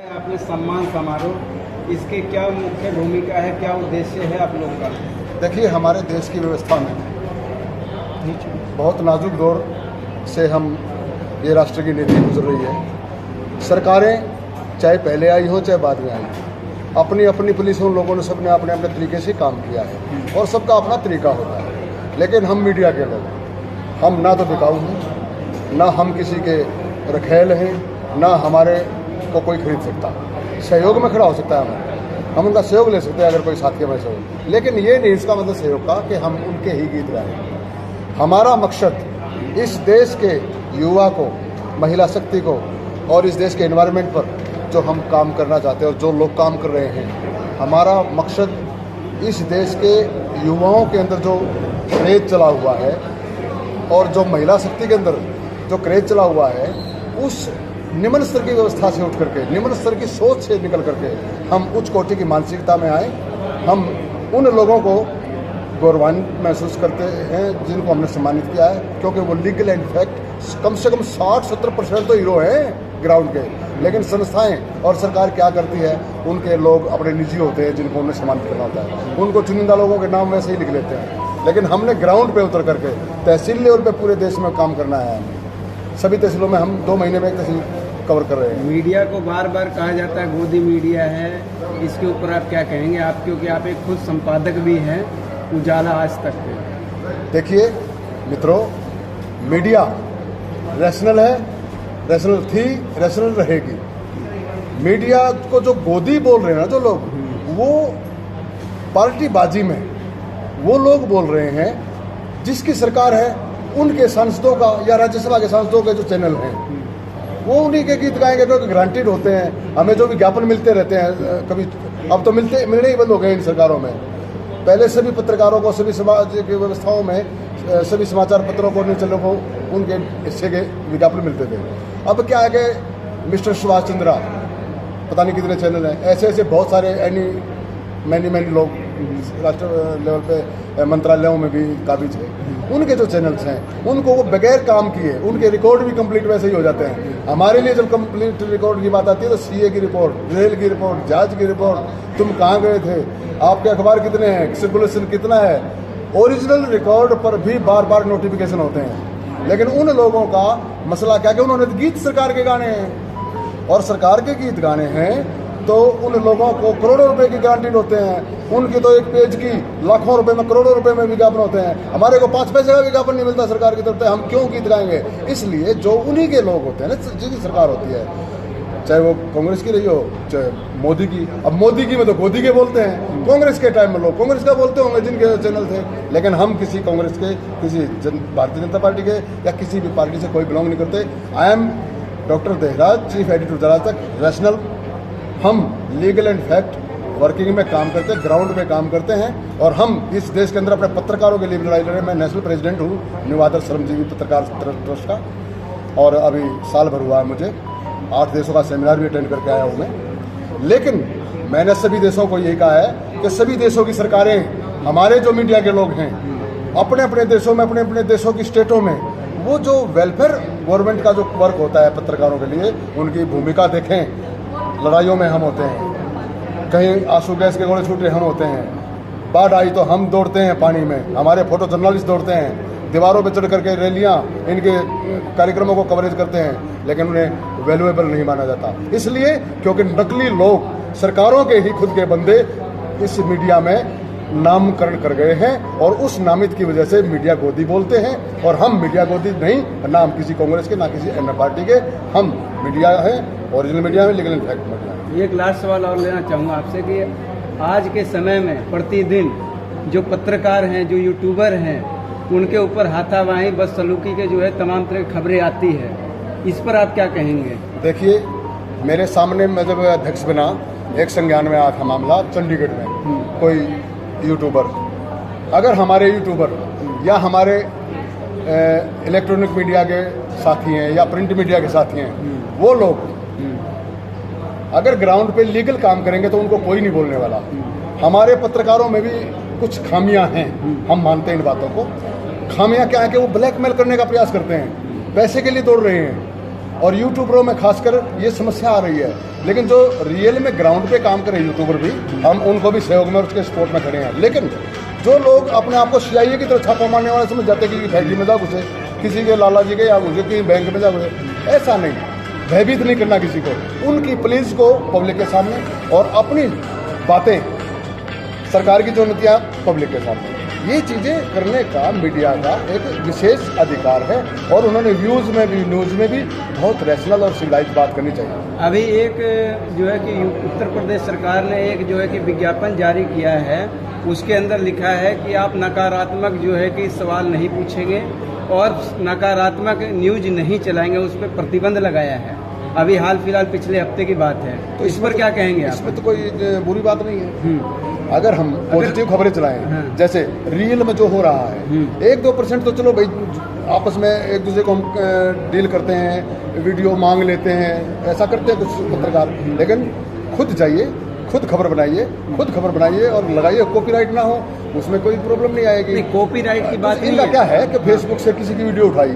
आपने सम्मान समारोह, इसकी क्या मुख्य भूमिका है, क्या उद्देश्य है आप लोग का? देखिए, हमारे देश की व्यवस्था में बहुत नाजुक दौर से हम ये राष्ट्र की नीति गुजर रही है। सरकारें चाहे पहले आई हो चाहे बाद में आई, अपनी अपनी पुलिस उन लोगों ने सबने अपने अपने तरीके से काम किया है और सबका अपना तरीका होता है। लेकिन हम मीडिया के लोग, हम ना तो बिकाऊ हैं, ना हम किसी के रखेल हैं, ना हमारे को कोई खरीद सकता। सहयोग में खड़ा हो सकता है, हम उनका सहयोग ले सकते हैं अगर कोई साथी हमारे सहयोग, लेकिन ये नहीं इसका मतलब सहयोग का कि हम उनके ही गीत गाएं। हमारा मकसद इस देश के युवा को, महिला शक्ति को और इस देश के एनवायरनमेंट पर जो हम काम करना चाहते हैं और जो लोग काम कर रहे हैं, हमारा मकसद इस देश के युवाओं के अंदर जो क्रेज चला हुआ है और जो महिला शक्ति के अंदर जो क्रेज चला हुआ है, उस निम्न स्तर की व्यवस्था से उठ करके, निम्न स्तर की सोच से निकल करके हम उच्च कोटि की मानसिकता में आए। हम उन लोगों को गौरवान्वित महसूस करते हैं जिनको हमने सम्मानित किया है, क्योंकि वो लीगल एंड फैक्ट कम से कम 60-70% तो हीरो हैं ग्राउंड के। लेकिन संस्थाएं और सरकार क्या करती है, उनके लोग अपने निजी होते हैं जिनको उन्हें सम्मानित करना होता है, उनको चुनिंदा लोगों के नाम वैसे ही लिख लेते हैं। लेकिन हमने ग्राउंड पे उतर करके तहसील लेवल पे पूरे देश में काम करना है। सभी तहसीलों में हम 2 महीने में एक तहसील कवर कर रहे हैं। मीडिया को बार बार कहा जाता है गोदी मीडिया है, इसके ऊपर आप क्या कहेंगे? आप, क्योंकि आप एक खुद संपादक भी हैं उजाला आज तक के। देखिए मित्रों, मीडिया रैशनल है, रैशनल थी, रैशनल रहेगी। मीडिया को जो गोदी बोल रहे हैं ना जो लोग, वो पार्टीबाजी में वो लोग बोल रहे हैं जिसकी सरकार है, उनके सांसदों का या राज्यसभा के सांसदों के जो चैनल हैं वो उन्हीं के गीत गाएंगे, क्योंकि ग्रांटेड होते हैं। हमें जो विज्ञापन मिलते रहते हैं, कभी अब तो मिलने ही बंद हो गए इन सरकारों में। पहले सभी पत्रकारों को, सभी समाज की व्यवस्थाओं में, सभी समाचार पत्रों को, न्यूज़ चैनलों को उनके हिस्से के विज्ञापन मिलते थे। अब क्या है कि मिस्टर सुभाष चंद्रा, पता नहीं कितने चैनल हैं, ऐसे ऐसे बहुत सारे मैनी लोग राष्ट्र लेवल पे मंत्रालयों में भी काबिज है। उनके जो चैनल्स हैं उनको वो बगैर काम किए, उनके रिकॉर्ड भी कंप्लीट वैसे ही हो जाते हैं। हमारे लिए जब कंप्लीट रिकॉर्ड की बात आती है तो सीए की रिपोर्ट, रेल की रिपोर्ट, जहाज की रिपोर्ट, तुम कहाँ गए थे, आपके अखबार कितने हैं, सर्कुलेशन कितना है, ओरिजिनल रिकॉर्ड पर भी बार बार नोटिफिकेशन होते हैं। लेकिन उन लोगों का मसला क्या कि उन्होंने गीत सरकार के गाने हैं, और सरकार के गीत गाने हैं तो उन लोगों को करोड़ों रुपए की गारंटीड होते हैं। उनकी तो एक पेज की लाखों रुपए में, करोड़ों रुपए में विज्ञापन होते हैं। हमारे को 5 पैसे का विज्ञापन नहीं मिलता सरकार की तरफ से, हम क्यों गीत गाएंगे? इसलिए जो उन्हीं के लोग होते हैं ना, जिनकी सरकार होती है, चाहे वो कांग्रेस की रही हो चाहे मोदी की। अब मोदी की में तो गोदी के बोलते हैं, कांग्रेस के टाइम में लोग कांग्रेस का बोलते होंगे जिनके चैनल थे। लेकिन हम किसी कांग्रेस के, किसी भारतीय जनता पार्टी के या किसी भी पार्टी से कोई बिलोंग नहीं करते। I am doctor Dehraj, chief editor Ujala Tak, rational. हम लीगल एंड फैक्ट वर्किंग में काम करते हैं, ग्राउंड में काम करते हैं, और हम इस देश के अंदर अपने पत्रकारों के लिए भी लड़ाई लड़ रहे हैं। मैं नेशनल प्रेसिडेंट हूँ न्यू आदर्श श्रमजीवी पत्रकार ट्रस्ट का, और अभी साल भर हुआ है मुझे। 8 देशों का सेमिनार भी अटेंड करके आया हूँ मैं। लेकिन मैंने सभी देशों को यही कहा है कि सभी देशों की सरकारें, हमारे जो मीडिया के लोग हैं, अपने अपने देशों में, अपने अपने देशों की स्टेटों में वो जो वेलफेयर गवर्नमेंट का जो वर्क होता है पत्रकारों के लिए, उनकी भूमिका देखें। लड़ाइयों में हम होते हैं, कहीं आंसू गैस के गोले छूटे हम होते हैं, बाढ़ आई तो हम दौड़ते हैं पानी में, हमारे फोटो जर्नलिस्ट दौड़ते हैं, दीवारों पे चढ़ करके रैलियां, इनके कार्यक्रमों को कवरेज करते हैं, लेकिन उन्हें वैल्यूएबल नहीं माना जाता। इसलिए क्योंकि नकली लोग, सरकारों के ही खुद के बंदे इस मीडिया में नामकरण कर गए हैं, और उस नामित की वजह से मीडिया गोदी बोलते हैं। और हम मीडिया गोदी नहीं, ना हम किसी कांग्रेस के, ना किसी अन्य पार्टी के, हम मीडिया हैं, ओरिजिनल मीडिया में, लीगल एंड फैक्ट मीडिया। एक लास्ट सवाल और लेना चाहूँगा आपसे कि आज के समय में प्रतिदिन जो पत्रकार हैं, जो यूट्यूबर हैं, उनके ऊपर हाथापाई, बदसलूकी के जो है तमाम तरह की खबरें आती है, इस पर आप क्या कहेंगे? देखिए, मेरे सामने मैं जब अध्यक्ष बना, एक संज्ञान में आया था मामला चंडीगढ़ में। कोई यूट्यूबर, अगर हमारे यूट्यूबर या हमारे इलेक्ट्रॉनिक मीडिया के साथी हैं या प्रिंट मीडिया के साथी हैं, वो लोग अगर ग्राउंड पे लीगल काम करेंगे तो उनको कोई नहीं बोलने वाला। हमारे पत्रकारों में भी कुछ खामियां हैं, हम मानते हैं इन बातों को। खामियां क्या है कि वो ब्लैकमेल करने का प्रयास करते हैं, पैसे के लिए दौड़ रहे हैं। और यूट्यूबरों में खासकर ये समस्या आ रही है। लेकिन जो रियल में ग्राउंड पे काम करे यूट्यूबर भी, हम उनको भी सहयोग में उसके सपोर्ट में खड़े हैं। लेकिन जो लोग अपने आप को CIA की तरह छापा मारने वाले समझ जाते हैं कि फैक्ट्री में जा घुसे, किसी के लाला जी के या घुसे, कहीं बैंक में जा घुसे, ऐसा नहीं, भयभीत नहीं करना किसी को। उनकी पुलिस को पब्लिक के सामने और अपनी बातें, सरकार की जो नीतियाँ पब्लिक के सामने, ये चीज़ें करने का मीडिया का एक विशेष अधिकार है। और उन्होंने व्यूज़ में भी, न्यूज़ में भी बहुत रैशनल और सिविलाइज बात करनी चाहिए। अभी एक जो है कि उत्तर प्रदेश सरकार ने एक जो है कि विज्ञापन जारी किया है, उसके अंदर लिखा है कि आप नकारात्मक जो है कि सवाल नहीं पूछेंगे और नकारात्मक न्यूज नहीं चलाएंगे, उस पर प्रतिबंध लगाया है। अभी हाल फिलहाल पिछले हफ्ते की बात है, तो इस पर क्या कहेंगे आप? इसमें तो कोई बुरी बात नहीं है। अगर हम पॉजिटिव खबरें चलाएं, जैसे रियल में जो हो रहा है, 1-2% तो चलो भाई आपस में एक दूसरे को हम डील करते हैं, वीडियो मांग लेते हैं, ऐसा करते हैं कुछ पत्रकार। लेकिन खुद जाइए, खुद खबर बनाइए और लगाइए। कॉपीराइट ना हो, उसमें कोई प्रॉब्लम नहीं आएगी। नहीं, कॉपीराइट की बात नहीं इनका है। क्या है कि फेसबुक से किसी की वीडियो उठाई,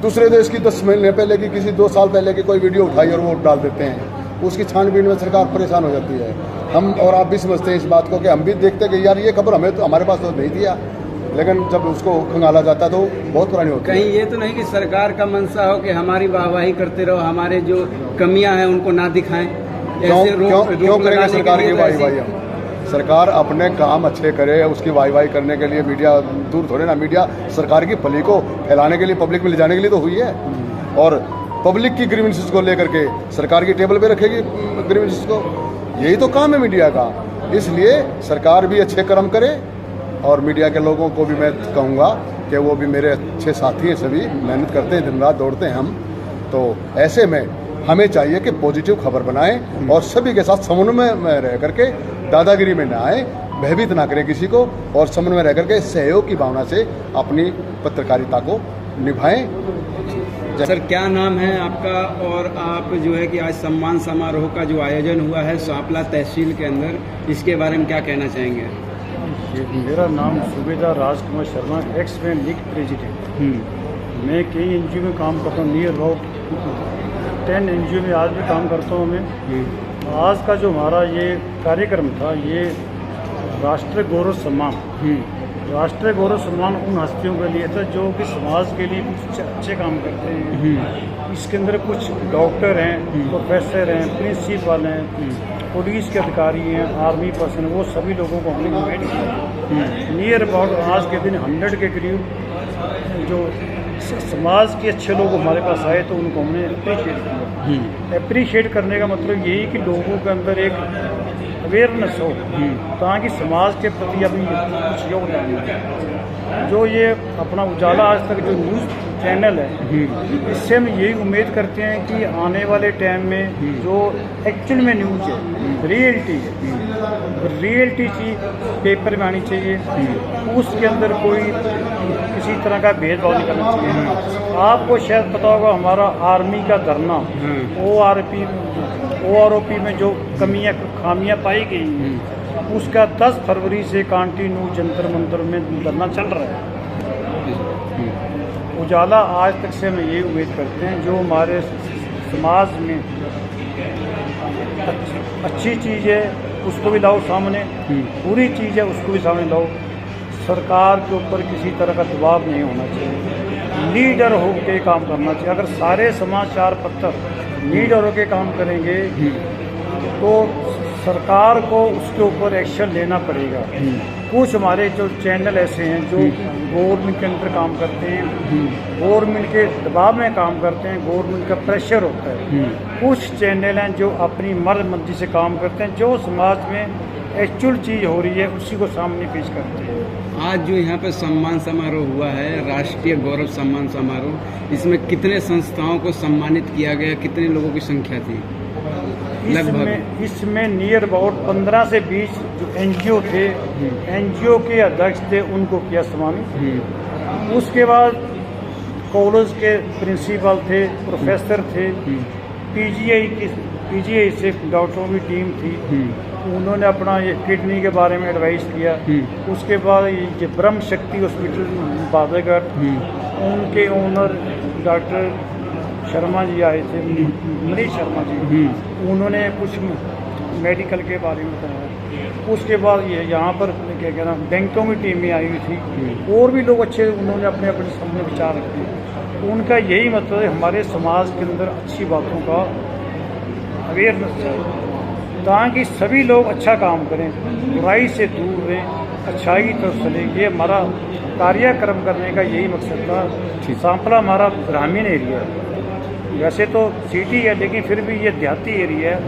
दूसरे देश की 10 महीने पहले की, किसी 2 साल पहले की कोई वीडियो उठाई और वो डाल देते हैं, उसकी छानबीन में सरकार परेशान हो जाती है। हम और आप भी समझते हैं इस बात को कि हम भी देखते हैं कि यार ये खबर हमें तो, हमारे पास तो नहीं दिया, लेकिन जब उसको खंगाला जाता है तो बहुत पुरानी होती है। कहीं ये तो नहीं कि सरकार का मंशा हो कि हमारी वाहवाही करते रहो, हमारे जो कमियां हैं उनको ना दिखाएं? क्यों करेंगे सरकार की वाहवाही? सरकार अपने काम अच्छे करे, उसकी वाहवाही करने के लिए मीडिया दूर थोड़े ना। मीडिया सरकार की भली को फैलाने के लिए, पब्लिक में ले जाने के लिए तो हुई है। और पब्लिक की ग्रीवेंसेस को लेकर के सरकार की टेबल पे रखेगी ग्रीवेंसेस को, यही तो काम है मीडिया का। इसलिए सरकार भी अच्छे कर्म करे और मीडिया के लोगों को भी मैं कहूँगा कि वो भी मेरे अच्छे साथी हैं, सभी मेहनत करते हैं, दिन रात दौड़ते हैं हम। तो ऐसे में हमें चाहिए कि पॉजिटिव खबर बनाएं और सभी के साथ समन्वय में रह करके, दादागिरी में ना आए, भयभीत ना करें किसी को, और समन्वय में रह करके सहयोग की भावना से अपनी पत्रकारिता को निभाएं। सर, क्या नाम है आपका? और आप जो है कि आज सम्मान समारोह का जो आयोजन हुआ है सांपला तहसील के अंदर, इसके बारे में क्या कहना चाहेंगे? मेरा नाम सूबेदार Rajkumar Sharma, ex man league president. मैं कई NGO में काम करता हूँ, नियर अबाउट 10 NGO में आज भी काम करता हूँ मैं। आज का जो हमारा ये कार्यक्रम था, ये राष्ट्रीय गौरव सम्मान, राष्ट्रीय गौरव सम्मान उन हस्तियों के लिए था जो कि समाज के लिए कुछ अच्छे काम करते हैं। इसके अंदर कुछ डॉक्टर हैं, प्रोफेसर हैं, प्रिंसिपल हैं, पुलिस के अधिकारी हैं, आर्मी पर्सन, वो सभी लोगों को हमने इन्वाइट किया। नियर अबाउट आज के दिन 100 के करीब जो समाज के अच्छे लोग हमारे पास आए, तो उनको हमने अप्रिशिएट किया। अप्रिशिएट करने का मतलब यही कि लोगों के अंदर एक अवेयरनेस हो, ताकि समाज के प्रति अभी कुछ योगदान है। जो ये अपना उजाला आज तक जो न्यूज़ चैनल है, इससे हम यही उम्मीद करते हैं कि आने वाले टाइम में जो एक्चुअल में न्यूज़ है, रियलिटी चीज़ पेपर में आनी चाहिए। उसके अंदर कोई किसी तरह का भेदभाव नहीं करना चाहिए। आपको शायद पता होगा, हमारा आर्मी का धरना OROP में जो खामियां पाई गई, उसका 10 फरवरी से कंटिन्यू जंतर मंतर में धरना चल रहा है। उजाला आज तक से हम ये उम्मीद करते हैं, जो हमारे समाज में अच्छी चीज़ है उसको भी लाओ सामने, बुरी चीज़ है उसको भी सामने लाओ। सरकार के ऊपर किसी तरह का दबाव नहीं होना चाहिए, लीडर होकर काम करना चाहिए। अगर सारे समाचार पत्र लीडर होकर काम करेंगे तो सरकार को उसके ऊपर एक्शन लेना पड़ेगा। कुछ हमारे जो चैनल ऐसे हैं जो गवर्नमेंट के अंदर काम करते हैं, गवर्नमेंट के दबाव में काम करते हैं, गवर्नमेंट का प्रेशर होता है। कुछ चैनल हैं जो अपनी मर्जी से काम करते हैं, जो समाज में एक्चुअल चीज़ हो रही है उसी को सामने पेश करते हैं। आज जो यहाँ पर सम्मान समारोह हुआ है, राष्ट्रीय गौरव सम्मान समारोह, इसमें कितने संस्थाओं को सम्मानित किया गया, कितने लोगों की संख्या थी लगभग? इसमें नियर अबाउट 15 से 20 जो NGO थे, NGO के अध्यक्ष थे, उनको किया सम्मानित। उसके बाद कॉलेज के प्रिंसिपल थे, प्रोफेसर थे, PGI से डॉक्टरों की टीम थी, उन्होंने अपना ये किडनी के बारे में एडवाइस किया। उसके बाद ये ब्रह्म शक्ति हॉस्पिटल बादरगढ़, उनके ओनर डॉक्टर शर्मा जी आए थे, मनीष शर्मा जी, उन्होंने कुछ मेडिकल के बारे में बताया। उसके बाद ये यहाँ पर क्या कहना बैंकों की टीमें आई हुई थी, और भी लोग अच्छे उन्होंने अपने अपने सामने विचार रखे। उनका यही मतलब है हमारे समाज के अंदर अच्छी बातों का अवेयरनेस है, ताकि सभी लोग अच्छा काम करें, बुराई से दूर रहें, अच्छाई की तरफ चले। ये हमारा कार्यक्रम करने का यही मकसद था। सांपला हमारा ग्रामीण एरिया है, वैसे तो सिटी है लेकिन फिर भी ये देहाती एरिया है।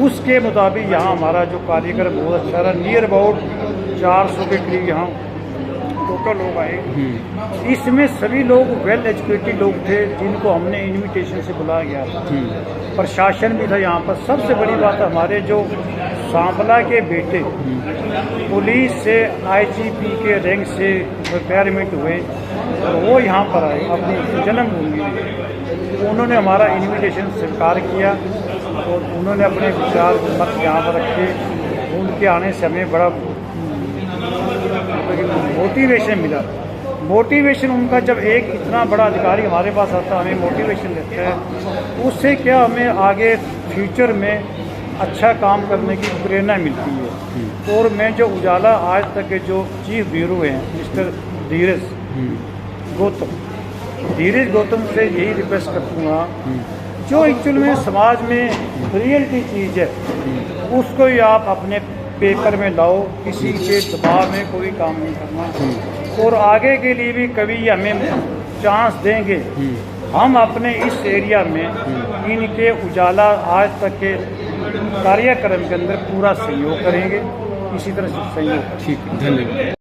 उसके मुताबिक यहाँ हमारा जो कार्यक्रम बहुत अच्छा रहा। नियर अबाउट 400 के करीब यहाँ टोटल लोग आए। इसमें सभी लोग वेल एजुकेटेड लोग थे, जिनको हमने इनविटेशन से बुलाया गया था। प्रशासन भी था यहाँ पर। सबसे बड़ी बात हमारे जो सांपला के बेटे पुलिस से IGP के रैंक से रिटायरमेंट हुए, और वो यहाँ पर आए अपनी जन्मभूमि में। उन्होंने हमारा इनविटेशन स्वीकार किया और उन्होंने अपने विचार मत यहाँ पर रखे। उनके आने से हमें बड़ा मोटिवेशन मिला। मोटिवेशन उनका, जब एक इतना बड़ा अधिकारी हमारे पास आता हमें मोटिवेशन देता है, उससे क्या हमें आगे फ्यूचर में अच्छा काम करने की प्रेरणा मिलती है। और मैं जो उजाला आज तक के जो चीफ ब्यूरो हैं मिस्टर धीरज गौतम से यही रिक्वेस्ट करता जो एक्चुअल में समाज में रियलिटी चीज़ है उसको ही आप अपने पेपर में लाओ, किसी के दबाव में कोई काम नहीं करना। और आगे के लिए भी कभी हमें चांस देंगे, हम अपने इस एरिया में इनके उजाला आज तक के कार्यक्रम के अंदर पूरा सहयोग करेंगे। इसी तरह से सहयोग। ठीक, धन्यवाद।